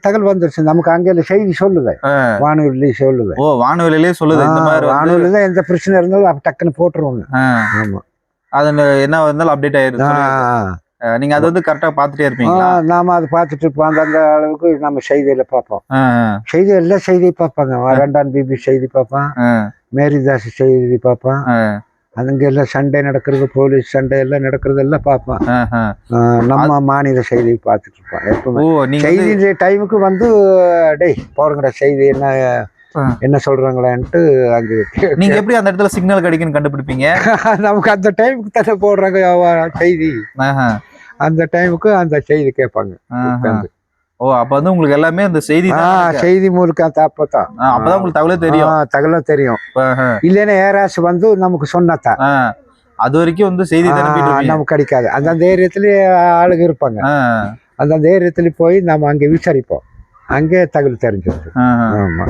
தகவல் வந்துருச்சு நமக்கு அங்கே செய்தி சொல்லுது, வானொலியிலேயே சொல்லுது. ஓ, வானொலியிலேயே சொல்லுது இந்த மாதிரி வானொலியில எந்த பிரச்சனை இருந்தாலும் டக்குன்னு போட்டுருவாங்க. ஆமா, அது என்ன இருந்தாலும் அப்டேட் ஆயிருச்சு. நீங்க அது வந்து கரெக்டா பாத்துட்டே இருப்பீங்களா? நாம அதை பார்த்துட்டு இருப்போம். அந்த அளவுக்கு நம்ம செய்தியில பார்ப்போம். செய்தி எல்லா செய்தியும் பார்ப்பாங்க. 2ஆம் பிபி செய்தி பார்ப்பான், மேரிதாஸ் செய்தி பார்ப்பான். அங்க எல்லாம் சண்டை நடக்கிறது, போலீஸ் சண்டை எல்லாம் நடக்கிறது எல்லாம் பார்ப்பான். நம்ம மாநில செய்தி பார்த்துட்டு இருப்பான் எப்பவுமே. செய்தி டைமுக்கு வந்து டேய் போடுங்கடா செய்தி என்ன சொல்றாங்களான்ட்டு அங்க. நீங்க எப்படி அந்த இடத்துல சிக்னல் கிடைக்குன்னு கண்டுபிடிப்பீங்க? நமக்கு அந்த டைமுக்கு தானே போடுறாங்க செய்தி. அந்த டைமுக்கு அந்த செய்தி கேட்பாங்க. ஓ, அப்ப வந்து உங்களுக்கு எல்லாமே அந்த செய்தி முழுக்க அப்பதான் உங்களுக்கு தகவலே தெரியும். தகவலும் தெரியும். இல்லைன்னா ஏராசு வந்து நமக்கு சொன்னதான். அது வரைக்கும் வந்து செய்தி நமக்கு கிடைக்காது. அந்தந்த ஏரியத்துலயே ஆளுங்க இருப்பாங்க. அந்தந்த ஏரியத்துல போய் நம்ம அங்க விசாரிப்போம். அங்கே தகவல் தெரிஞ்சிருக்கு. ஆமா.